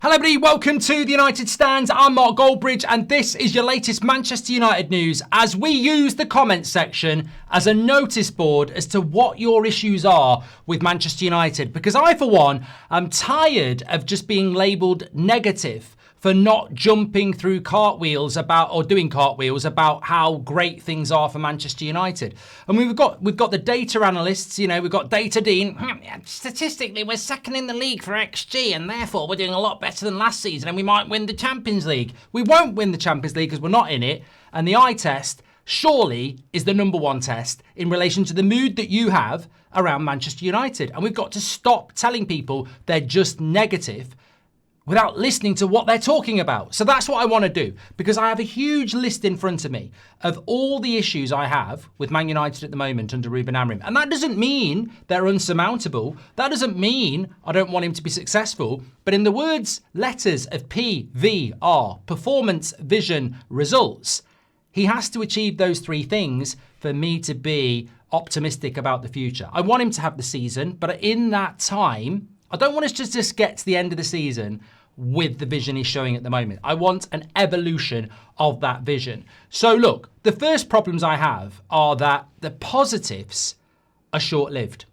Hello everybody, welcome to the United Stands. I'm Mark Goldbridge and this is your latest Manchester United news as we use the comments section as a notice board as to what your issues are with Manchester United. Because I, for one, am tired of just being labelled negative for not jumping through cartwheels about or doing cartwheels about how great things are for Manchester United. And we've got the data analysts, we've got Data Dean. Statistically, we're second in the league for XG and therefore we're doing a lot better than last season and we might win the Champions League. We won't win the Champions League because we're not in it. And the eye test surely is the number one test in relation to the mood that you have around Manchester United. And we've got to stop telling people they're just negative without listening to what they're talking about. So that's what I want to do, because I have a huge list in front of me of all the issues I have with Man United at the moment under Ruben Amorim. And that doesn't mean they're unsurmountable. That doesn't mean I don't want him to be successful. But in the letters of PVR, performance, vision, results, he has to achieve those three things for me to be optimistic about the future. I want him to have the season, but in that time, I don't want us to just get to the end of the season with the vision he's showing at the moment. I want an evolution of that vision. So look, the first problems I have are that the positives are short-lived.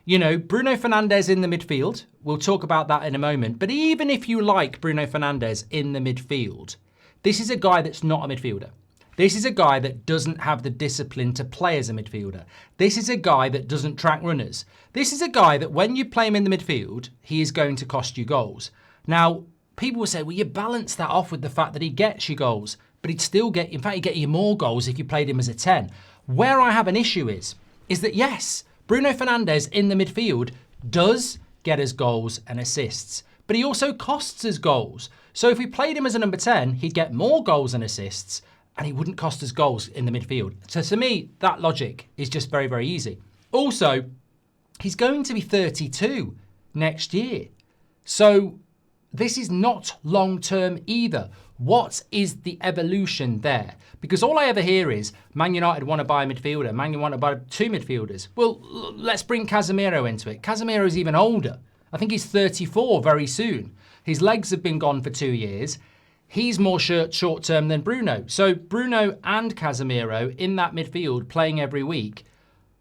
Bruno Fernandes in the midfield, we'll talk about that in a moment, but even if you like Bruno Fernandes in the midfield, this is a guy that's not a midfielder. This is a guy that doesn't have the discipline to play as a midfielder. This is a guy that doesn't track runners. This is a guy that when you play him in the midfield, he is going to cost you goals. Now, people will say, well, you balance that off with the fact that he gets you goals, but he'd get you more goals if you played him as a 10. Where I have an issue is that yes, Bruno Fernandes in the midfield does get us goals and assists, but he also costs us goals. So if we played him as a number 10, he'd get more goals and assists, and he wouldn't cost us goals in the midfield. So to me, that logic is just very, very easy. Also, he's going to be 32 next year. So this is not long-term either. What is the evolution there? Because all I ever hear is, Man United want to buy a midfielder. Man United want to buy two midfielders. Well, let's bring Casemiro into it. Casemiro's even older. I think he's 34 very soon. His legs have been gone for 2 years. He's more short-term than Bruno. So Bruno and Casemiro in that midfield playing every week,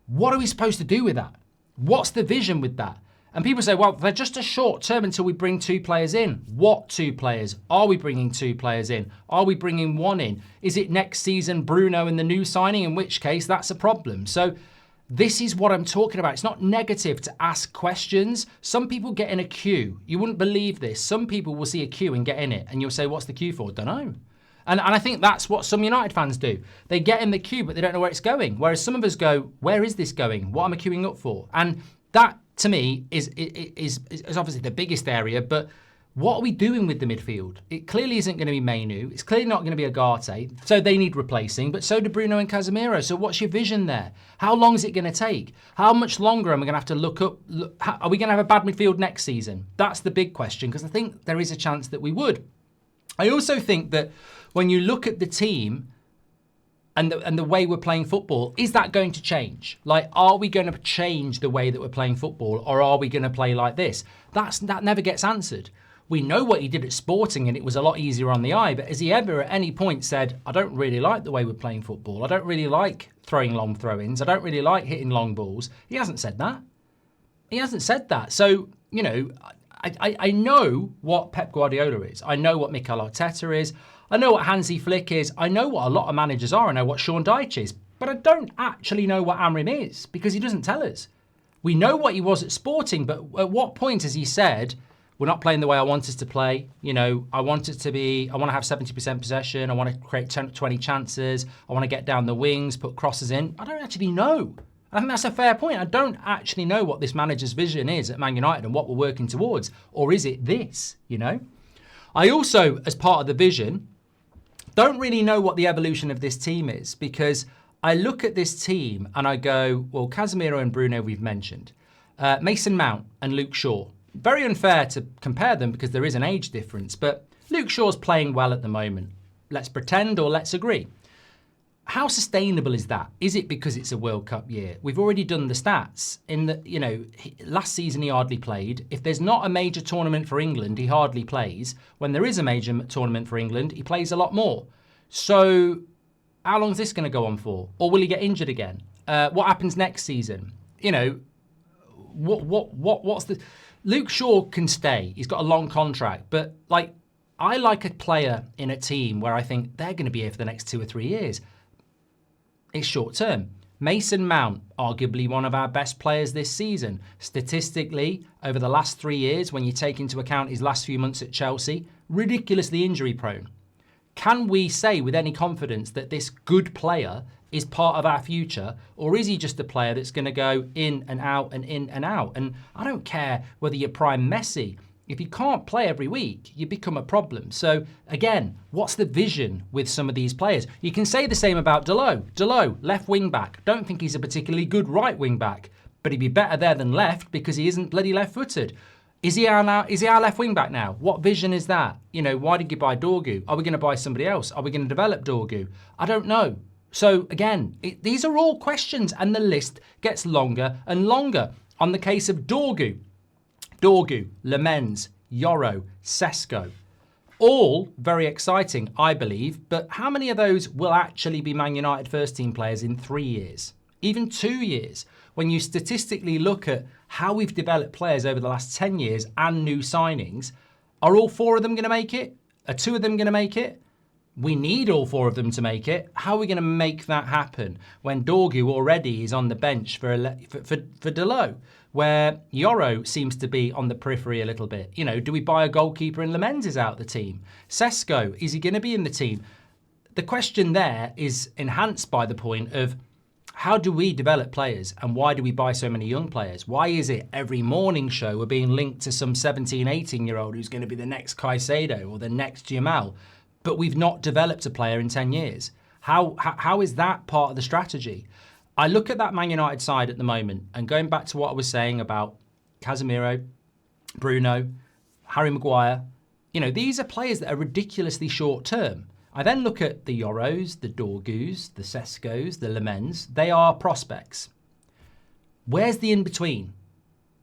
what are we supposed to do with that? What's the vision with that? And people say, well, they're just a short-term until we bring two players in. What two players? Are we bringing two players in? Are we bringing one in? Is it next season Bruno and the new signing, in which case that's a problem. So this is what I'm talking about. It's not negative to ask questions. Some people get in a queue. You wouldn't believe this. Some people will see a queue and get in it. And you'll say, what's the queue for? Don't know. And I think that's what some United fans do. They get in the queue, but they don't know where it's going. Whereas some of us go, where is this going? What am I queuing up for? And that, to me, is obviously the biggest area. But what are we doing with the midfield? It clearly isn't going to be Mainu. It's clearly not going to be Agate. So they need replacing, but so do Bruno and Casemiro. So what's your vision there? How long is it going to take? How much longer am I going to have to look up? Are we going to have a bad midfield next season? That's the big question, because I think there is a chance that we would. I also think that when you look at the team and the way we're playing football, is that going to change? Like, are we going to change the way that we're playing football, or are we going to play like this? That never gets answered. We know what he did at Sporting and it was a lot easier on the eye, but has he ever at any point said, I don't really like the way we're playing football. I don't really like throwing long throw-ins. I don't really like hitting long balls. He hasn't said that. He hasn't said that. So, I know what Pep Guardiola is. I know what Mikel Arteta is. I know what Hansi Flick is. I know what a lot of managers are. I know what Sean Dyche is. But I don't actually know what Amorim is because he doesn't tell us. We know what he was at Sporting, but at what point has he said, we're not playing the way I want us to play. I want to have 70% possession. I want to create 20 chances. I want to get down the wings, put crosses in. I don't actually know. I think that's a fair point. I don't actually know what this manager's vision is at Man United and what we're working towards. Or is it this, I also, as part of the vision, don't really know what the evolution of this team is, because I look at this team and I go, well, Casemiro and Bruno we've mentioned. Mason Mount and Luke Shaw. Very unfair to compare them because there is an age difference, but Luke Shaw's playing well at the moment. Let's pretend or let's agree. how sustainable is that? Is it because it's a World Cup year? We've already done the stats. Last season he hardly played. If there's not a major tournament for England, he hardly plays. When there is a major tournament for England, he plays a lot more. So how long is this going to go on for? Or will he get injured again? What happens next season? What's the... Luke Shaw can stay. He's got a long contract. But, I like a player in a team where I think they're going to be here for the next 2 or 3 years. It's short term. Mason Mount, arguably one of our best players this season. Statistically, over the last 3 years, when you take into account his last few months at Chelsea, ridiculously injury prone. Can we say with any confidence that this good player is part of our future, or is he just a player that's going to go in and out and in and out? And I don't care whether you're prime Messi. If you can't play every week, you become a problem. So again, what's the vision with some of these players? You can say the same about Dalot. Dalot, left wing back. Don't think he's a particularly good right wing back, but he'd be better there than left because he isn't bloody left-footed. Is he our left wing back now? What vision is that? Why did you buy Dorgu? Are we going to buy somebody else? Are we going to develop Dorgu? I don't know. So again, these are all questions, and the list gets longer and longer. On the case of Dorgu, Lemens, Yoro, Sesko, all very exciting, I believe. But how many of those will actually be Man United first team players in 3 years? Even 2 years? When you statistically look at how we've developed players over the last 10 years and new signings, are all 4 of them going to make it? Are 2 of them going to make it? We need all 4 of them to make it. How are we going to make that happen when Dorgu already is on the bench for Dalot, where Yoro seems to be on the periphery a little bit? Do we buy a goalkeeper and Lemens is out the team? Sesko, is he going to be in the team? The question there is enhanced by the point of how do we develop players and why do we buy so many young players? Why is it every morning show we're being linked to some 17, 18-year-old who's going to be the next Caicedo or the next Jamal? But we've not developed a player in 10 years. How is that part of the strategy? I look at that Man United side at the moment, and going back to what I was saying about Casemiro, Bruno, Harry Maguire, these are players that are ridiculously short term. I then look at the Yoros, the Dorgus, the Seskos, the Lemens. They are prospects. Where's the in-between?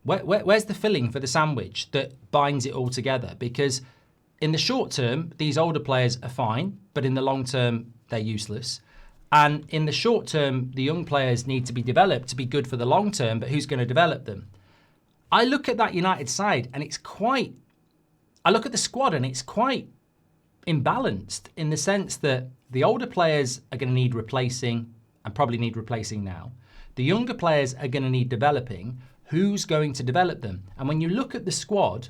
Where's the filling for the sandwich that binds it all together? Because in the short term, these older players are fine, but in the long term, they're useless. And in the short term, the young players need to be developed to be good for the long term, but who's going to develop them? I look at that United side and I look at the squad and it's quite imbalanced in the sense that the older players are going to need replacing and probably need replacing now. The younger players are going to need developing. Who's going to develop them? And when you look at the squad,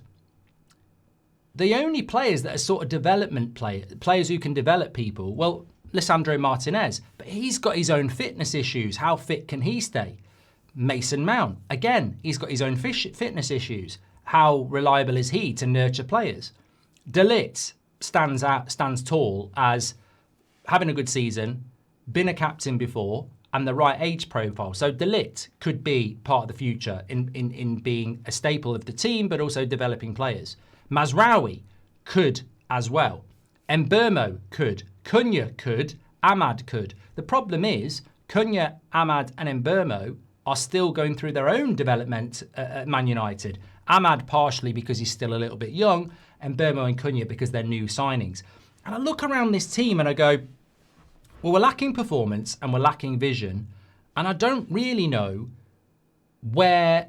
the only players that are sort of development players who can develop people, well, Lisandro Martinez, but he's got his own fitness issues. How fit can he stay? Mason Mount, again, he's got his own fitness issues. How reliable is he to nurture players? De Ligt stands tall as having a good season, been a captain before, and the right age profile. So De Ligt could be part of the future in being a staple of the team, but also developing players. Mazraoui could as well. Mbeumo could. Cunha could. Ahmad could. The problem is Cunha, Ahmad and Mbeumo are still going through their own development at Man United. Ahmad partially because he's still a little bit young, and Mbeumo and Cunha because they're new signings. And I look around this team and I go, well, we're lacking performance and we're lacking vision, and I don't really know where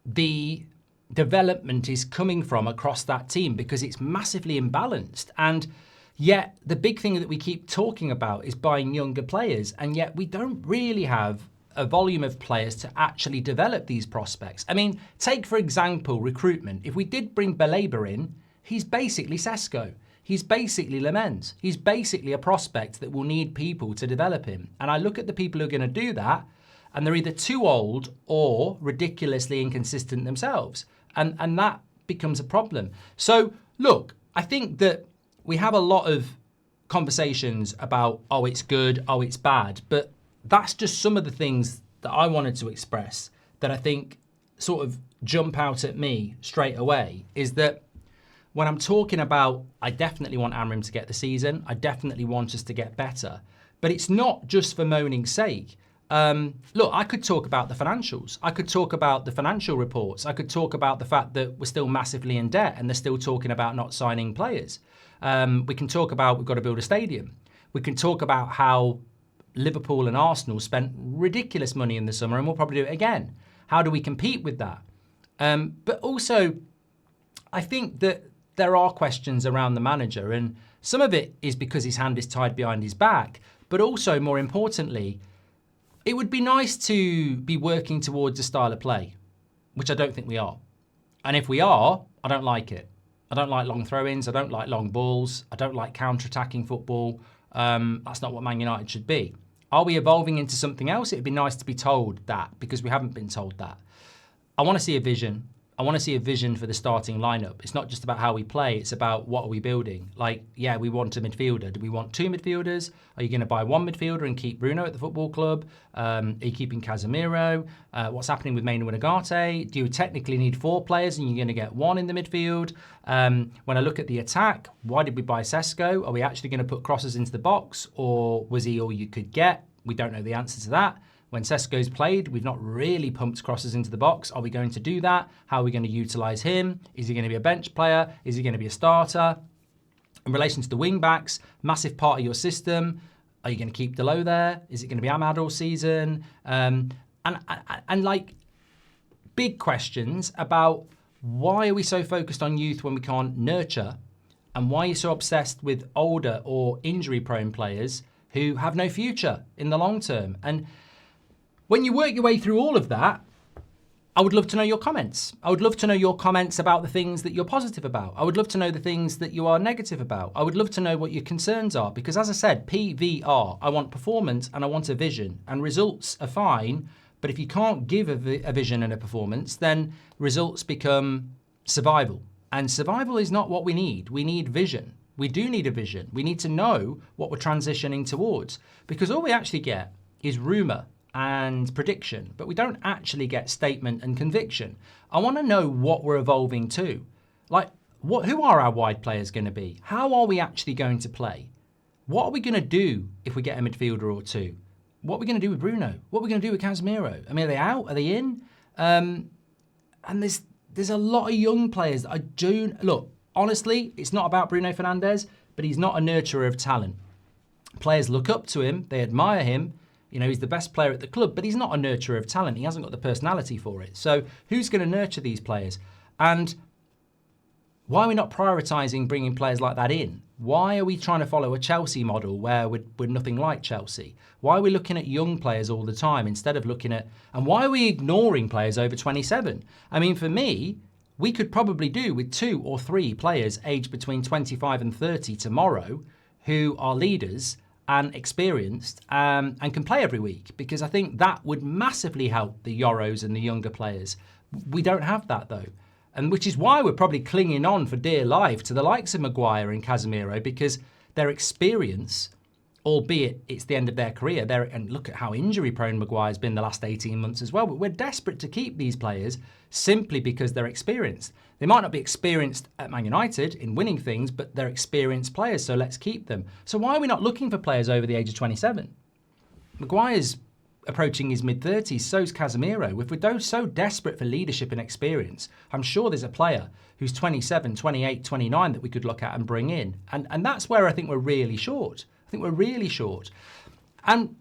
the development is coming from across that team because it's massively imbalanced. And yet the big thing that we keep talking about is buying younger players, and yet we don't really have a volume of players to actually develop these prospects. I mean, take for example recruitment. If we did bring Baleba in, he's basically Sesko. He's basically Lemens. He's basically a prospect that will need people to develop him. And I look at the people who are going to do that, and they're either too old or ridiculously inconsistent themselves. And that becomes a problem. So, look, I think that we have a lot of conversations about, oh, it's good, oh, it's bad. But that's just some of the things that I wanted to express that I think sort of jump out at me straight away, is that when I'm talking about, I definitely want Amorim to get the season. I definitely want us to get better. But it's not just for moaning's sake. Look, I could talk about the financials. I could talk about the financial reports. I could talk about the fact that we're still massively in debt and they're still talking about not signing players. We can talk about we've got to build a stadium. We can talk about how Liverpool and Arsenal spent ridiculous money in the summer and we'll probably do it again. How do we compete with that? But also, I think that there are questions around the manager, and some of it is because his hand is tied behind his back, but also, more importantly, it would be nice to be working towards a style of play, which I don't think we are. And if we are, I don't like it. I don't like long throw-ins. I don't like long balls. I don't like counter-attacking football. That's not what Man United should be. Are we evolving into something else? It'd be nice to be told that, because we haven't been told that. I want to see a vision. I want to see a vision for the starting lineup. It's not just about how we play. It's about what are we building. Like, yeah, we want a midfielder. Do we want two midfielders? Are you going to buy one midfielder and keep Bruno at the football club? Are you keeping Casemiro? What's happening with Mainu and Ugarte? Do you technically need four players and you're going to get one in the midfield? When I look at the attack, why did we buy Sesko? Are we actually going to put crosses into the box, or was he all you could get? We don't know the answer to that. When Sesko's played, we've not really pumped crosses into the box. Are we going to do that? How are we going to utilise him? Is he going to be a bench player? Is he going to be a starter? In relation to the wing-backs, massive part of your system. Are you going to keep Delo there? Is it going to be Ahmad all season? And like, big questions about why are we so focused on youth when we can't nurture? And why are you so obsessed with older or injury-prone players who have no future in the long term? And when you work your way through all of that, I would love to know your comments. I would love to know your comments about the things that you're positive about. I would love to know the things that you are negative about. I would love to know what your concerns are, because as I said, PVR, I want performance and I want a vision, and results are fine. But if you can't give a vision and a performance, then results become survival. And survival is not what we need. We need vision. We do need a vision. We need to know what we're transitioning towards, because all we actually get is rumour and prediction, but we don't actually get statement and conviction. I want to know what we're evolving to. Like, who are our wide players going to be? How are we actually going to play? What are we going to do if we get a midfielder or two? What are we going to do with Bruno? What are we going to do with Casemiro? I mean, are they out? Are they in? And there's a lot of young players that I do... Look, honestly, it's not about Bruno Fernandes, but he's not a nurturer of talent. Players look up to him. They admire him. You know, he's the best player at the club, but he's not a nurturer of talent. He hasn't got the personality for it. So who's going to nurture these players? And why are we not prioritising bringing players like that in? Why are we trying to follow a Chelsea model where we're nothing like Chelsea? Why are we looking at young players all the time instead of looking at... And why are we ignoring players over 27? I mean, for me, we could probably do with 2 or 3 players aged between 25 and 30 tomorrow who are leaders and experienced and can play every week, because I think that would massively help the Euros and the younger players. We don't have that though, and which is why we're probably clinging on for dear life to the likes of Maguire and Casemiro, because their experience, albeit it's the end of their career, and look at how injury prone Maguire's been the last 18 months as well, but we're desperate to keep these players simply because they're experienced. They might not be experienced at Man United in winning things, but they're experienced players, so let's keep them. So why are we not looking for players over the age of 27? Maguire's approaching his mid-30s, so's Casemiro. If we're so desperate for leadership and experience, I'm sure there's a player who's 27, 28, 29 that we could look at and bring in. And that's where I think we're really short. I think we're really short. And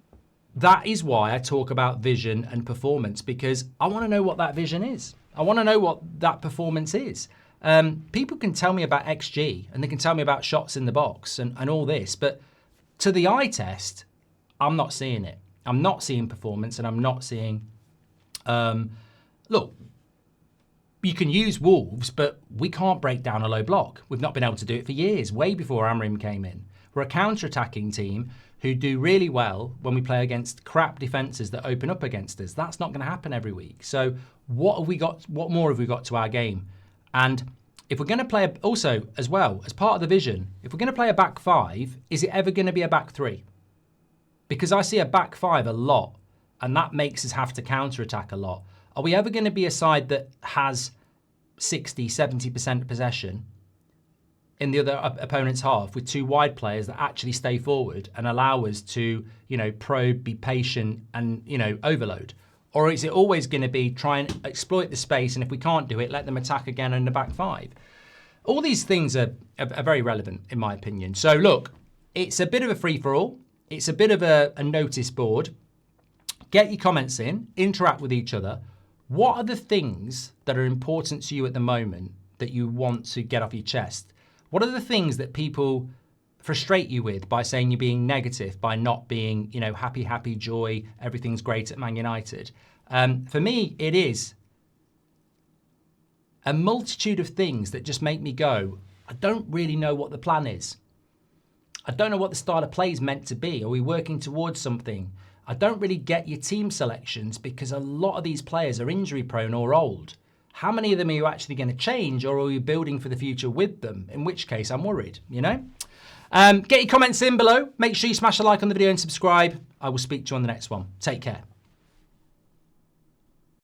that is why I talk about vision and performance, because I want to know what that vision is. I want to know what that performance is. People can tell me about XG and they can tell me about shots in the box and all this, but to the eye test, I'm not seeing it. I'm not seeing performance, and I'm not seeing... Look, you can use Wolves, but we can't break down a low block. We've not been able to do it for years, way before Amorim came in. We're a counter-attacking team who do really well when we play against crap defences that open up against us. That's not going to happen every week. So what have we got? What more have we got to our game? And if we're going to play, also, as well, as part of the vision, if we're going to play a back 5, is it ever going to be a back 3? Because I see a back 5 a lot, and that makes us have to counter-attack a lot. Are we ever going to be a side that has 60, 70% possession? in the other opponent's half with 2 wide players that actually stay forward and allow us to, probe, be patient and, overload? Or is it always going to be try and exploit the space, and if we can't do it, let them attack again in the back 5? All these things are very relevant, in my opinion. So look, it's a bit of a free-for-all. It's a bit of a notice board. Get your comments in, interact with each other. What are the things that are important to you at the moment that you want to get off your chest? What are the things that people frustrate you with by saying you're being negative, by not being, happy, joy, everything's great at Man United? For me, it is a multitude of things that just make me go, I don't really know what the plan is. I don't know what the style of play is meant to be. Are we working towards something? I don't really get your team selections because a lot of these players are injury prone or old. How many of them are you actually going to change, or are you building for the future with them? In which case, I'm worried, Get your comments in below. Make sure you smash a like on the video and subscribe. I will speak to you on the next one. Take care.